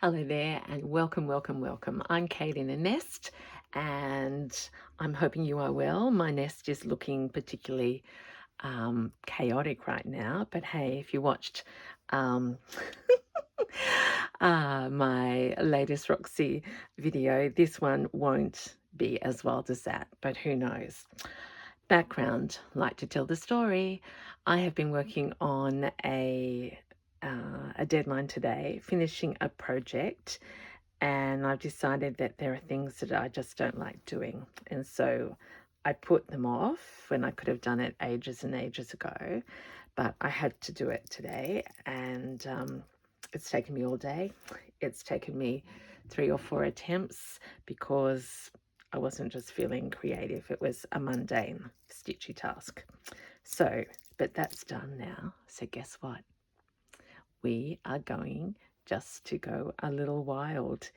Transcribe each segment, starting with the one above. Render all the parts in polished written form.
Hello there and welcome, welcome, welcome. I'm Kate in a nest and I'm hoping you are well. My nest is looking particularly chaotic right now, but hey, if you watched um, my latest Roxy video, this one won't be as wild as that, but who knows. Background, like to tell the story. I have been working on a deadline today, finishing a project, and I've decided that there are things that I just don't like doing. And so I put them off when I could have done it ages and ages ago, but I had to do it today. And it's taken me all day. It's taken me 3 or 4 attempts because I wasn't just feeling creative. It was a mundane, stitchy task. So, but that's done now. So guess what? We are going just to go a little wild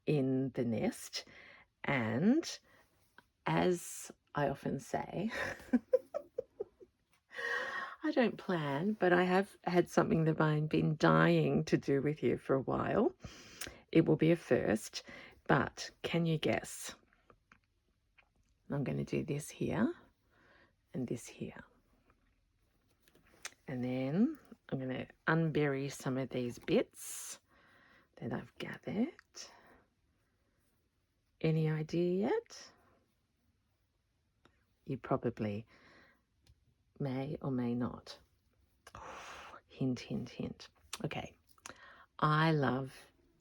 in the nest. And as I often say, I don't plan, but I have had something that I've been dying to do with you for a while. It will be a first, but can you guess? I'm going to do this here and this here. And then I'm going to unbury some of these bits that I've gathered. Any idea yet? You probably may or may not. Hint, hint, hint. Okay. I love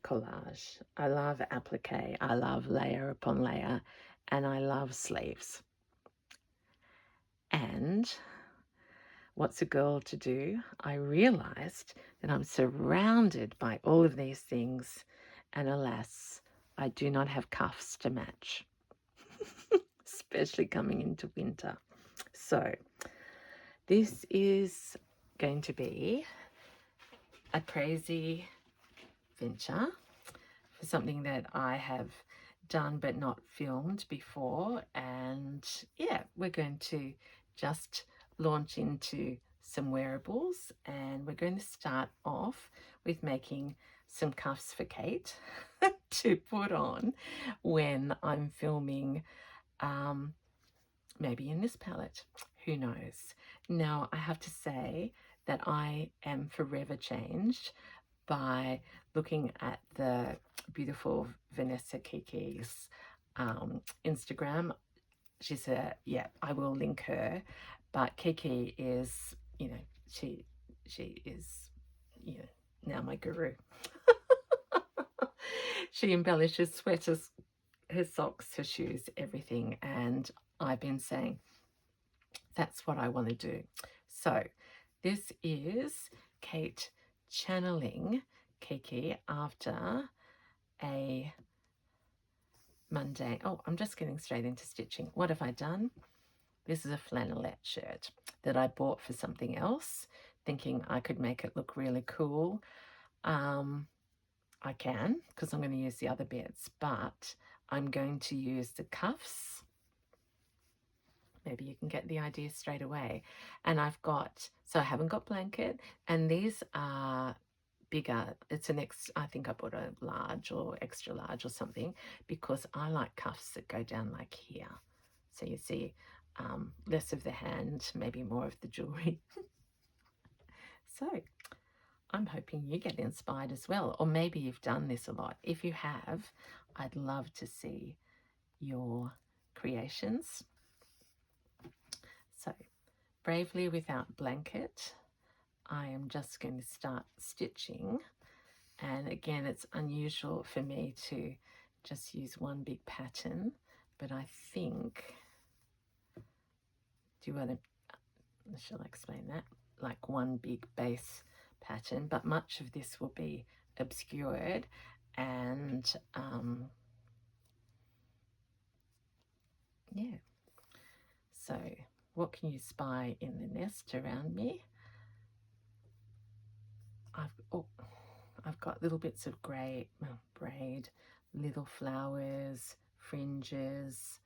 collage. I love applique. I love layer upon layer. And I love sleeves. And what's a girl to do? I realized that I'm surrounded by all of these things. And alas, I do not have cuffs to match, especially coming into winter. So this is going to be a crazy venture for something that I have done but not filmed before. And yeah, we're going to just launch into some wearables, and we're going to start off with making some cuffs for Kate to put on when I'm filming, maybe in this palette, who knows. Now I have to say that I am forever changed by looking at the beautiful Vanessa Kiki's Instagram. She's yeah, I will link her, but Kiki is, she is, now my guru. She embellishes sweaters, her socks, her shoes, everything, and I've been saying that's what I want to do. So this is Kate channeling Kiki after a mundane. Oh, I'm just getting straight into stitching. What have I done? This is a flannelette shirt that I bought for something else, thinking I could make it look really cool. I can, because I'm going to use the other bits, but I'm going to use the cuffs. Maybe you can get the idea straight away. And I've got, so I haven't got blanket, and these are bigger. It's I think I bought a large or extra large or something, because I like cuffs that go down like here. So you see less of the hand, maybe more of the jewelry. So I'm hoping you get inspired as well, or maybe you've done this a lot. If you have, I'd love to see your creations. So bravely without blanket, I am just going to start stitching. And again, it's unusual for me to just use one big pattern, but I think, do you want to, shall I explain that? Like one big base pattern, but much of this will be obscured. And yeah, so what can you spy in the nest around me? I've got little bits of braid, little flowers, fringes,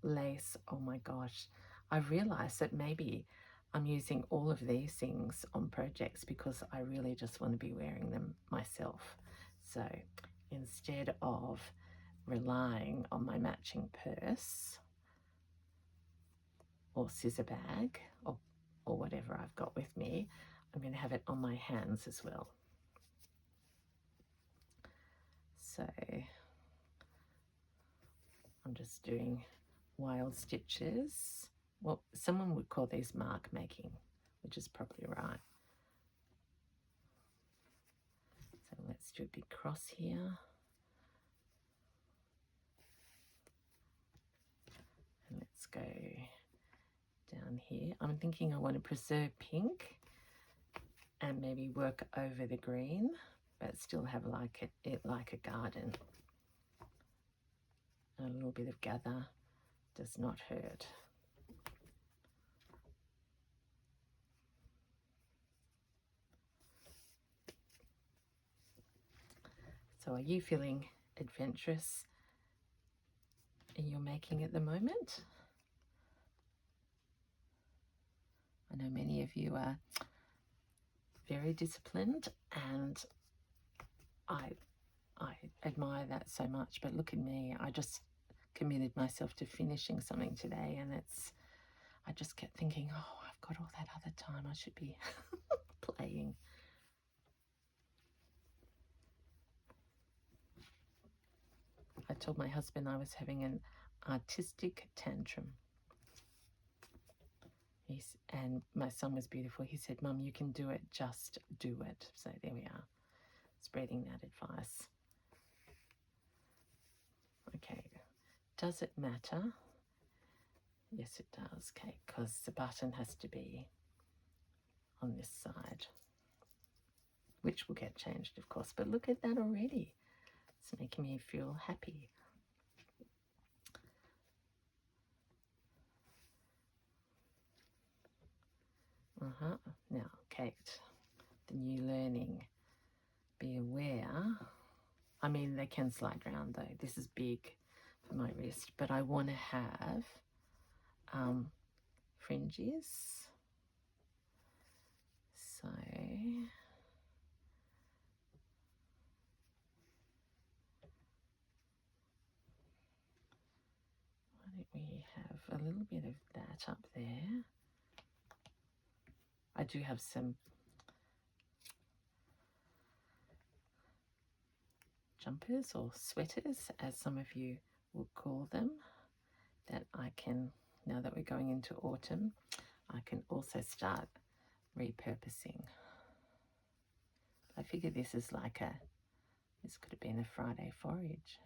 lace. Oh my gosh, I've realized that maybe I'm using all of these things on projects because I really just want to be wearing them myself. So instead of relying on my matching purse or scissor bag or whatever I've got with me, I'm going to have it on my hands as well. So I'm just doing wild stitches. Well, someone would call these mark making, which is probably right. So let's do a big cross here. And let's go down here. I'm thinking I want to preserve pink and maybe work over the green, but still have it like a garden. A little bit of gather does not hurt. So are you feeling adventurous in your making at the moment? I know many of you are very disciplined, and I admire that so much, but look at me. I just committed myself to finishing something today, and I just kept thinking, oh, I've got all that other time. I should be playing. I told my husband I was having an artistic tantrum. And my son was beautiful. He said, Mum, you can do it, just do it. So there we are, spreading that advice. Okay, does it matter? Yes, it does, Kate, because the button has to be on this side, which will get changed, of course. But look at that already. It's making me feel happy. Now, Kate, the new learning. Be aware. I mean, they can slide around though. This is big for my wrist, but I want to have fringes. So why don't we have a little bit of that up there? I do have some jumpers or sweaters, as some of you will call them, that I can, now that we're going into autumn, I can also start repurposing. I figure this is like this could have been a Friday forage.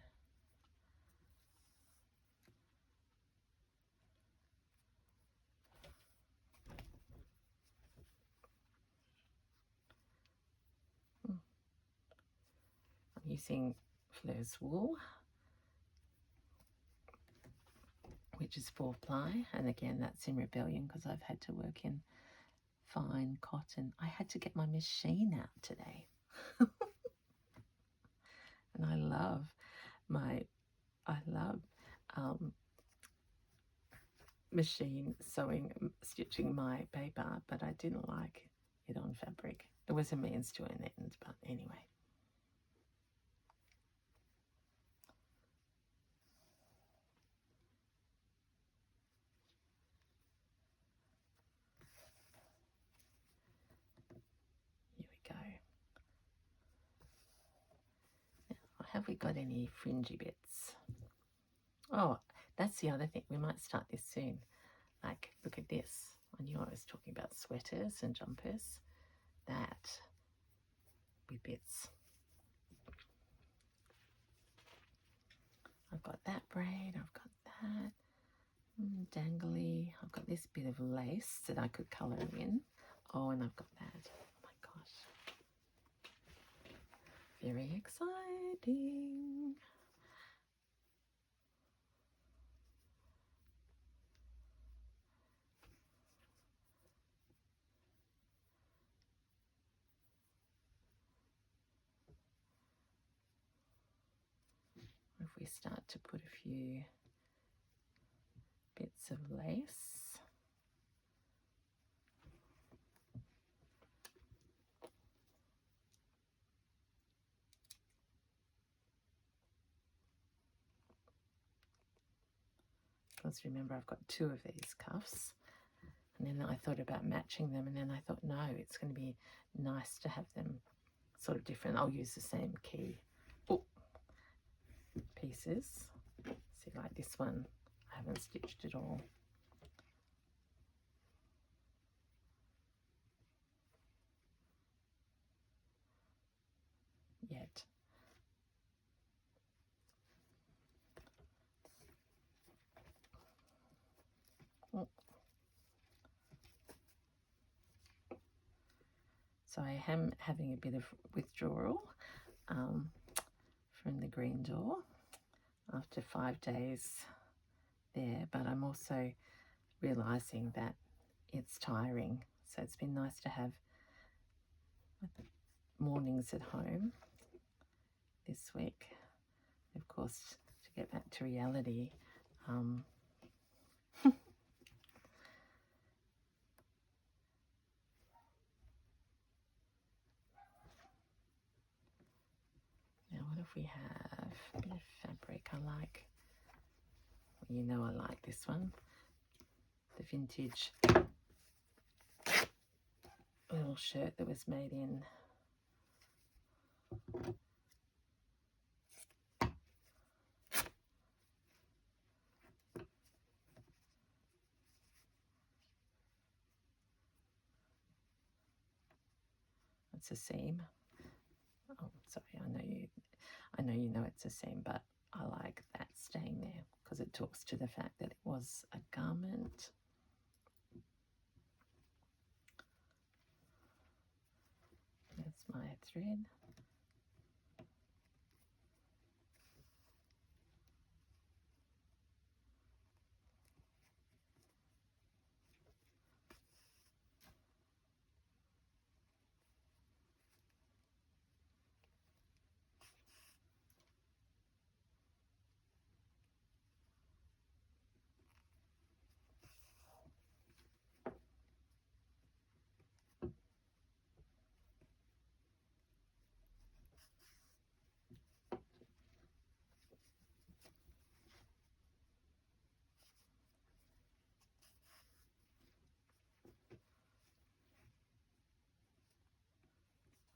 I'm using Fleur's wool, which is 4-ply, and again that's in rebellion because I've had to work in fine cotton. I had to get my machine out today. And I love machine sewing, stitching my paper, but I didn't like it on fabric. It was a means to an end, but anyway. Here we go. Now, have we got any fringy bits? Oh, that's the other thing. We might start this soon. Like, look at this. I knew I was talking about sweaters and jumpers. That with bits. I've got that braid. I've got that dangly. I've got this bit of lace that I could colour in. Oh, and I've got that. Oh my gosh. Very exciting. If we start to put a few bits of lace. because remember I've got 2 of these cuffs. And then I thought about matching them, and then I thought, no, it's going to be nice to have them sort of different. I'll use the same key pieces. See, like this one, I haven't stitched it all. Yet. So I am having a bit of withdrawal from the green door after 5 days there, but I'm also realizing that it's tiring. So it's been nice to have mornings at home this week. Of course, to get back to reality, now what if we have a bit of fabric? I like, you know, I like this one, the vintage little shirt that was made in it's a seam. Oh, sorry, I know you know it's a seam, but I like that staying there because it talks to the fact that it was a garment. There's my thread.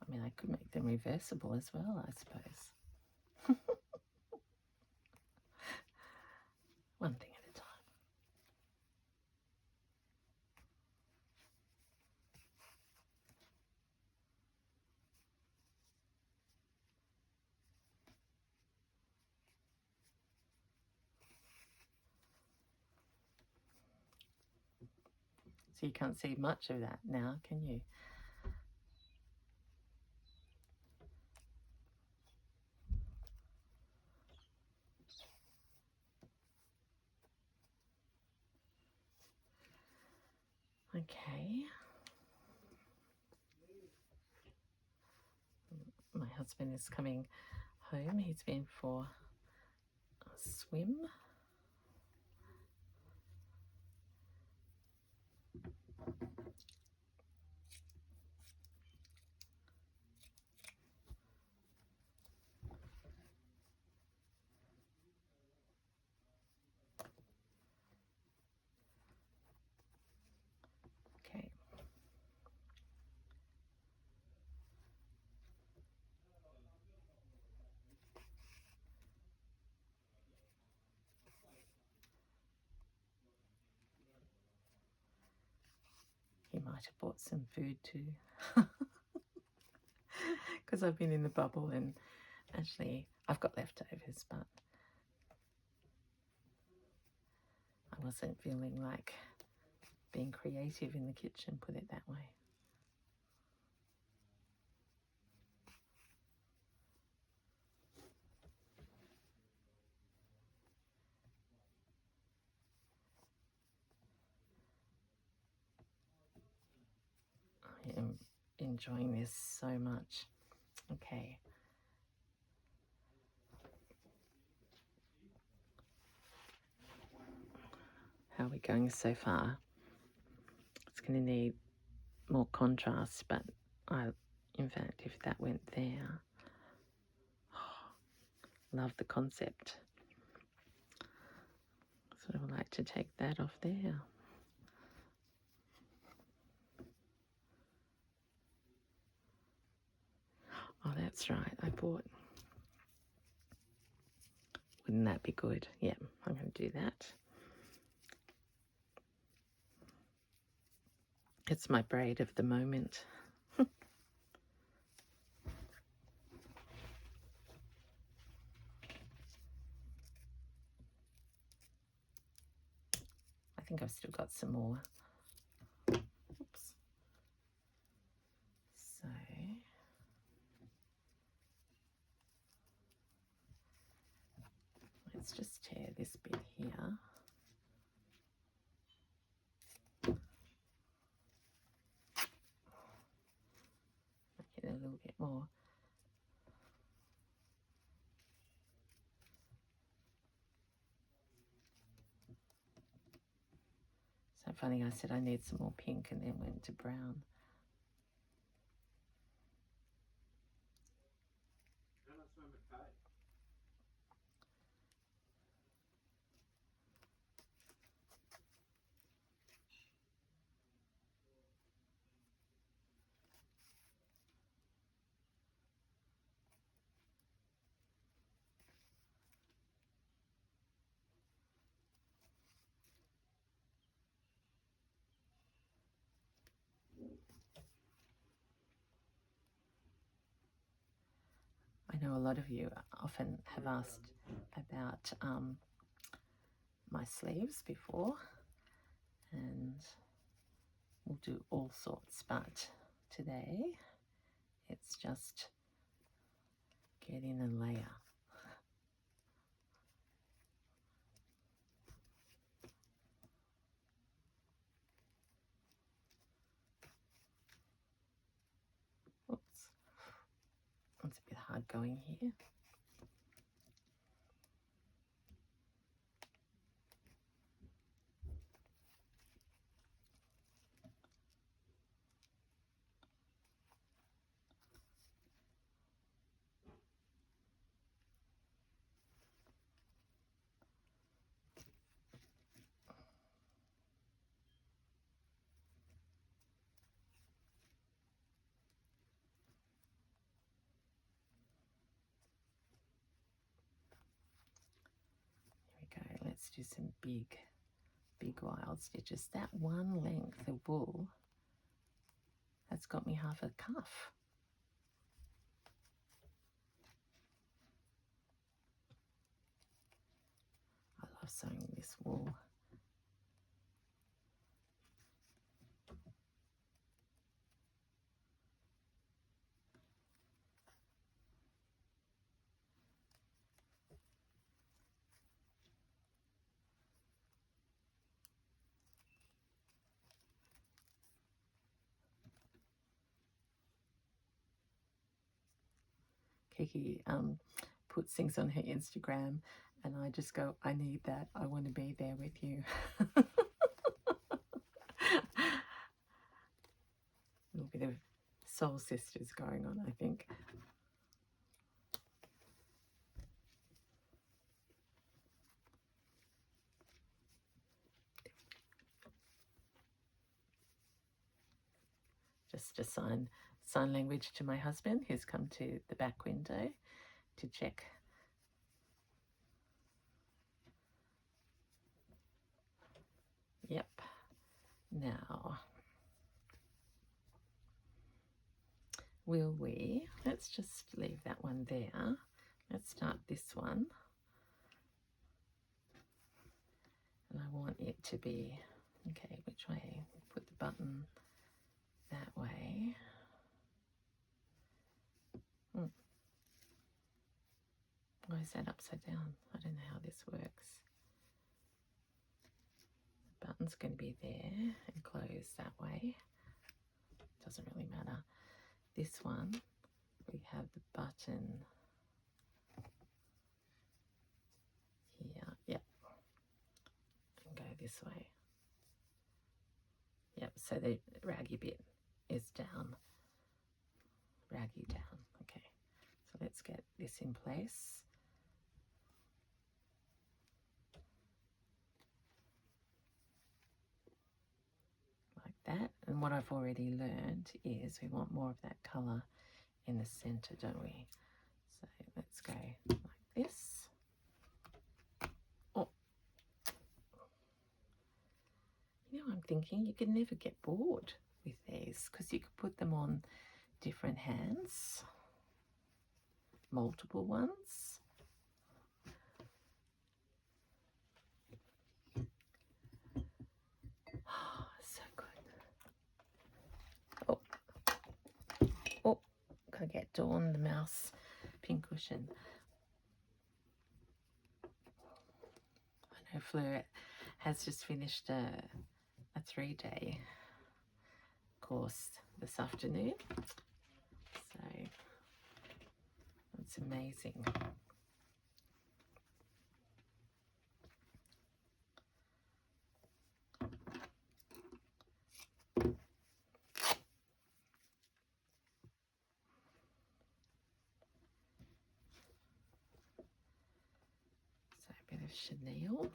I mean, I could make them reversible as well, I suppose. One thing at a time. So you can't see much of that now, can you? Okay. My husband is coming home. He's been for a swim. Okay. He might have bought some food too. Because I've been in the bubble and actually I've got leftovers, but I wasn't feeling like being creative in the kitchen, put it that way. I am enjoying this so much. Okay. How are we going so far? It's going to need more contrast, but in fact, if that went there, love the concept. Sort of like to take that off there. Oh, that's right. I bought. Wouldn't that be good? Yeah, I'm going to do that. It's my braid of the moment. I think I've still got some more. Oops. So let's just tear this bit here. Make it a little bit more. So funny, I said I need some more pink and then went to brown. I know a lot of you often have asked about my sleeves before, and we'll do all sorts, but today it's just get in and layer. Oops, it's a bit hard going here. Let's do some big wild stitches. That one length of wool, that's got me half a cuff. I love sewing this wool. Kiki puts things on her Instagram, and I just go, I need that. I want to be there with you. A little bit of soul sisters going on, I think. Just a sign language to my husband, who's come to the back window to check. Yep. Now, let's just leave that one there. Let's start this one. And I want it to be, okay, which way? Put the button that way. Why is that upside down? I don't know how this works. The button's going to be there and close that way. Doesn't really matter. This one, we have the button here. Yep. And go this way. Yep, so the raggy bit is down. Raggy down. Okay, so let's get this in place. that. And what I've already learned is we want more of that colour in the centre, don't we? So let's go like this. Oh, you know, I'm thinking you could never get bored with these because you could put them on different hands, multiple ones. Oh, so good. Oh, oh, gotta get Dawn the mouse pincushion. I know Fleur has just finished a 3-day course this afternoon, so it's amazing. So a bit of chenille.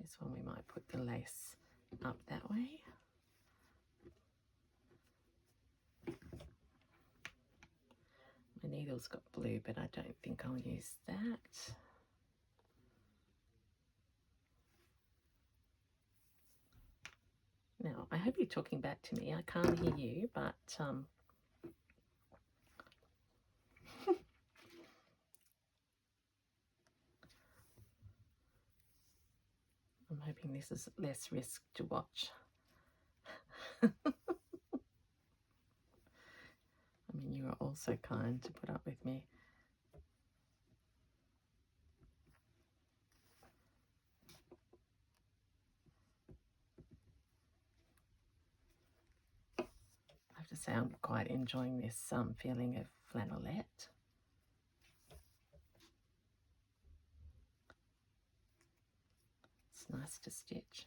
This one we might put the lace up that way. My needle's got blue, but I don't think I'll use that. Now, I hope you're talking back to me. I can't hear you, but I'm hoping this is less risk to watch. I mean, you are also kind to put up with me. I have to say I'm quite enjoying this feeling of flannelette. It's nice to stitch.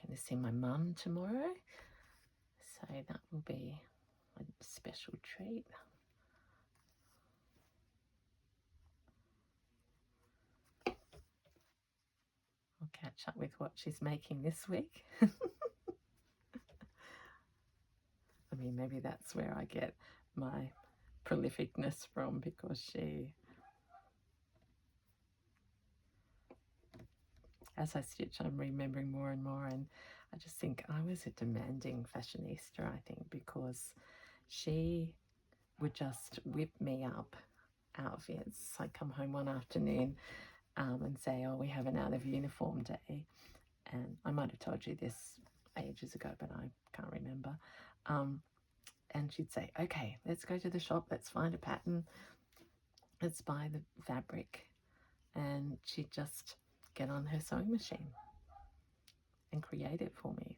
Going to see my mum tomorrow, so that will be a special treat. I'll catch up with what she's making this week. I mean, maybe that's where I get my prolificness from, because as I stitch, I'm remembering more and more, and I just think I was a demanding fashionista, I think, because she would just whip me up outfits. I'd come home one afternoon and say, oh, we have an out of uniform day. And I might have told you this ages ago, but I can't remember. And she'd say, okay, let's go to the shop, let's find a pattern, let's buy the fabric. And she'd just get on her sewing machine and create it for me.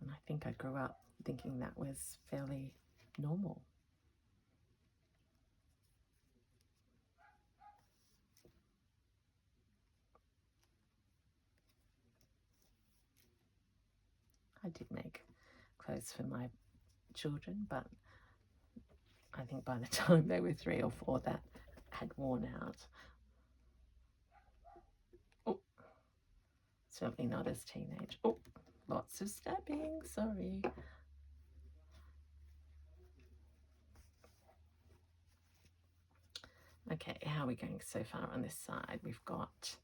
And I think I grew up thinking that was fairly normal. I did make clothes for my children, but I think by the time they were 3 or 4, that had worn out. Oh, certainly not as teenage. Oh, lots of stabbing, sorry. Okay, how are we going so far on this side? We've got,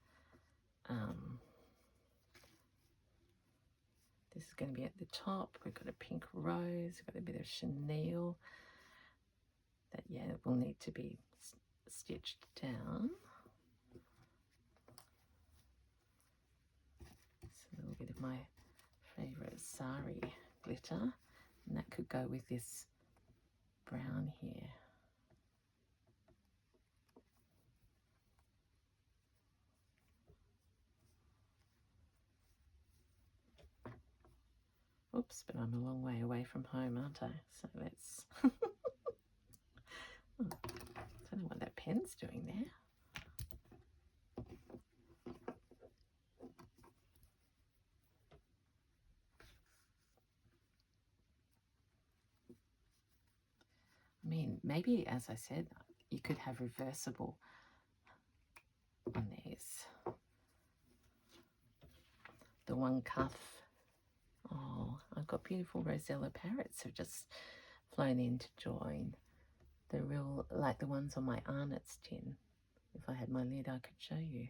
this is going to be at the top. We've got a pink rose, we've got a bit of chenille that, yeah, will need to be stitched down. It's a little bit of my favourite sari glitter, and that could go with this brown here. Oops, but I'm a long way away from home, aren't I? So let's... I don't know what that pen's doing there. I mean, maybe, as I said, you could have reversible on these. The one cuff. Oh, I've got beautiful Rosella parrots who've just flown in to join. They're real, like the ones on my Arnott's tin. If I had my lid, I could show you.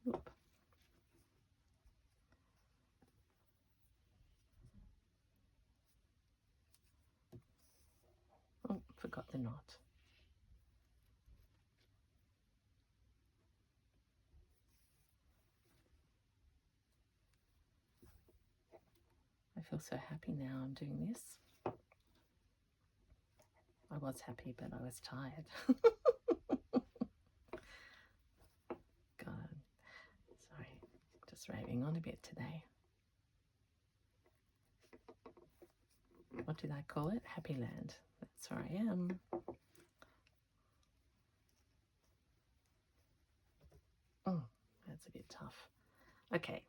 Oop. Oh, forgot the knot. I feel so happy now I'm doing this. I was happy, but I was tired. God, sorry, just raving on a bit today. What did I call it? Happy Land. That's where I am. Oh, that's a bit tough. Okay.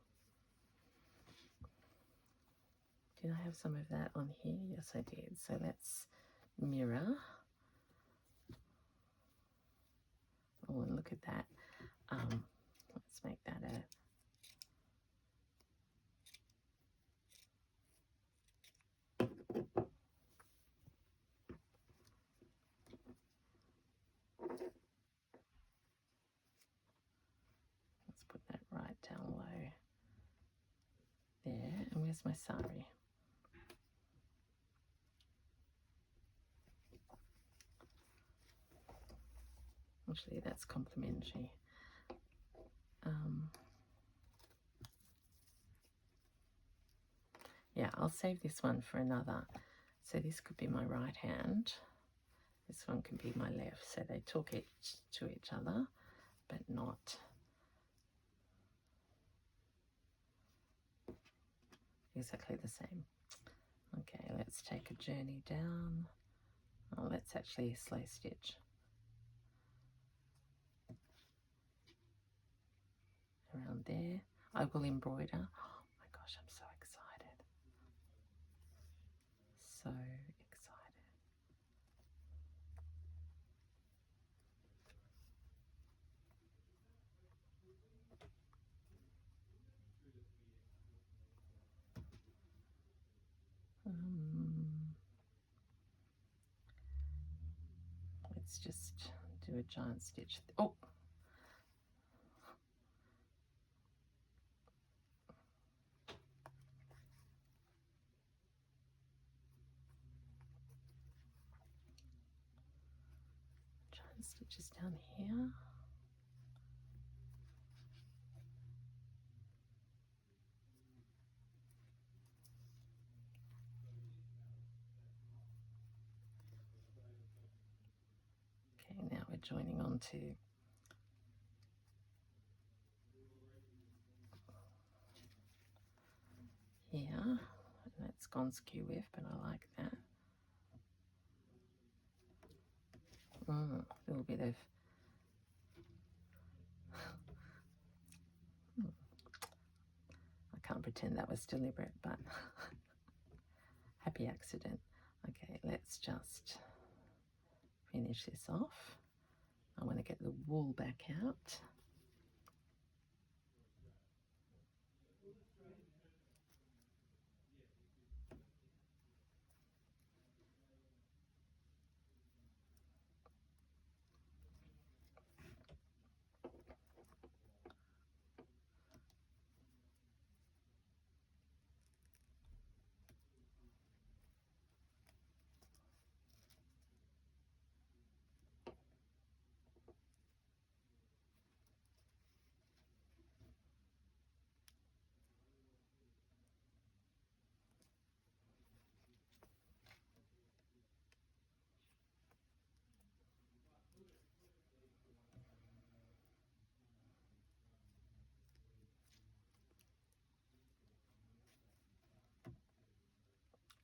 Did I have some of that on here? Yes, I did. So let's mirror. Oh, and look at that. Let's make that a... Let's put that right down low. There. And where's my sari? Actually, that's complimentary. Yeah, I'll save this one for another. So this could be my right hand. This one could be my left. So they talk to each other, but not exactly the same. Okay, let's take a journey down. Oh, let's actually slow stitch. Around there. I will embroider. Oh my gosh, I'm so excited. So excited. Let's just do a giant stitch. Oh! Giant stitches down here. Okay, now we're joining on to here. That's gone skew with, but I like that. A little bit of I can't pretend that was deliberate, but happy accident. Okay, let's just finish this off. I want to get the wool back out.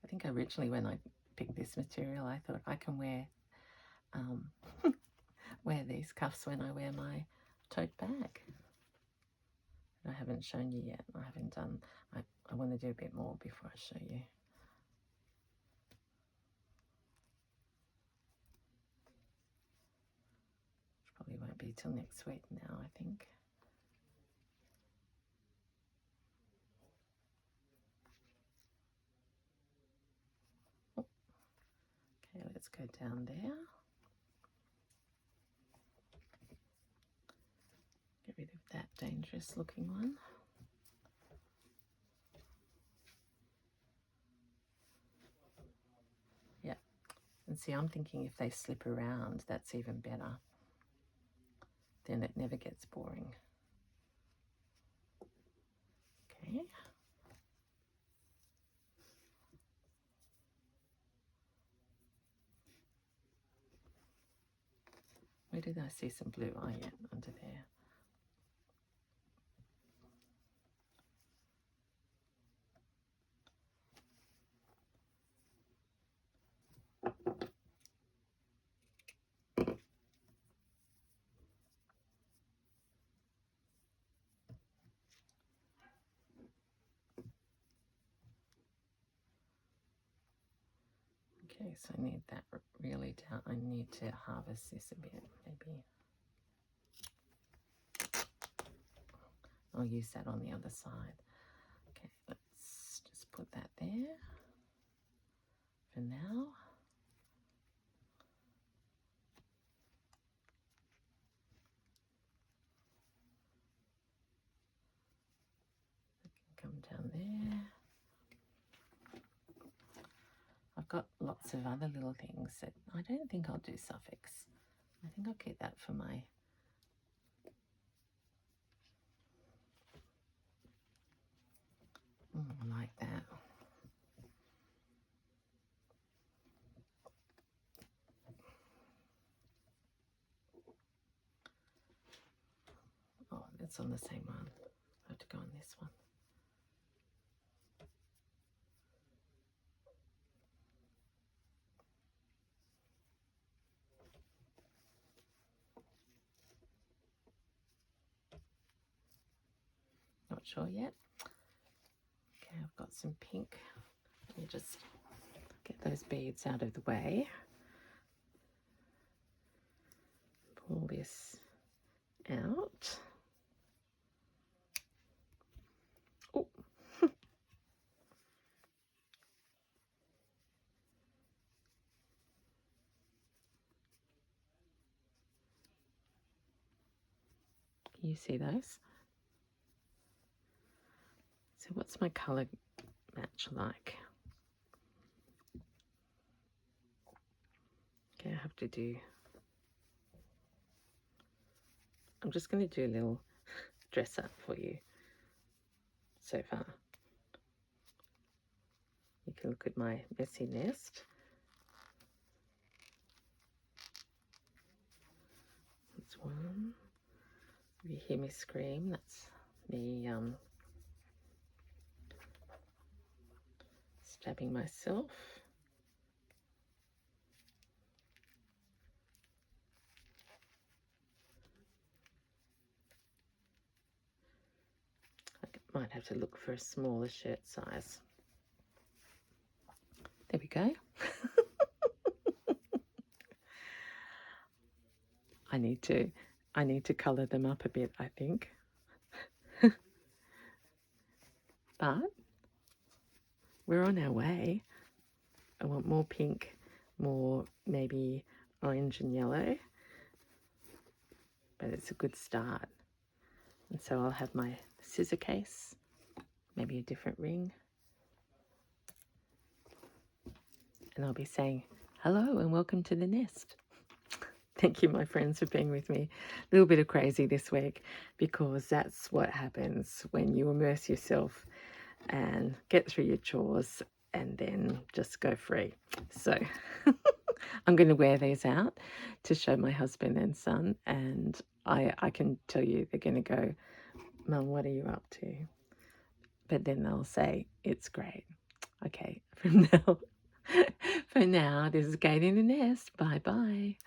think originally when I picked this material, I thought I can wear wear these cuffs when I wear my tote bag. I haven't shown you yet. I haven't done, I want to do a bit more before I show you. Probably won't be till next week now, I think. Okay, let's go down there. Get rid of that dangerous looking one. Yeah, and see, I'm thinking if they slip around, that's even better. Then it never gets boring. Okay. Where did I see some blue? Oh yeah, under there. Okay, so I need that really down. I need to harvest this a bit, maybe. I'll use that on the other side. Okay, let's just put that there for now. Come down there. I've got lots of other little things that I don't think I'll do suffix. I think I'll keep that for my like that. Oh, it's on the same one. I have to go on this one. Not sure yet. Okay, I've got some pink. Let me just get those beads out of the way. Pull this out. Oh. Can you see those? So what's my colour match like? Okay, I have to do, I'm just going to do a little dress up for you so far. You can look at my messy nest. That's one. If you hear me scream, that's me stabbing myself. I might have to look for a smaller shirt size. There we go. I need to colour them up a bit, I think. But we're on our way. I want more pink, more maybe orange and yellow. But it's a good start. And so I'll have my scissor case, maybe a different ring. And I'll be saying, hello and welcome to the nest. Thank you, my friends, for being with me. A little bit of crazy this week because that's what happens when you immerse yourself and get through your chores and then just go free. So I'm going to wear these out to show my husband and son, and I can tell you they're going to go, Mum, what are you up to? But then they'll say, it's great. Okay, No. For now, this is Kate in the Nest. Bye bye.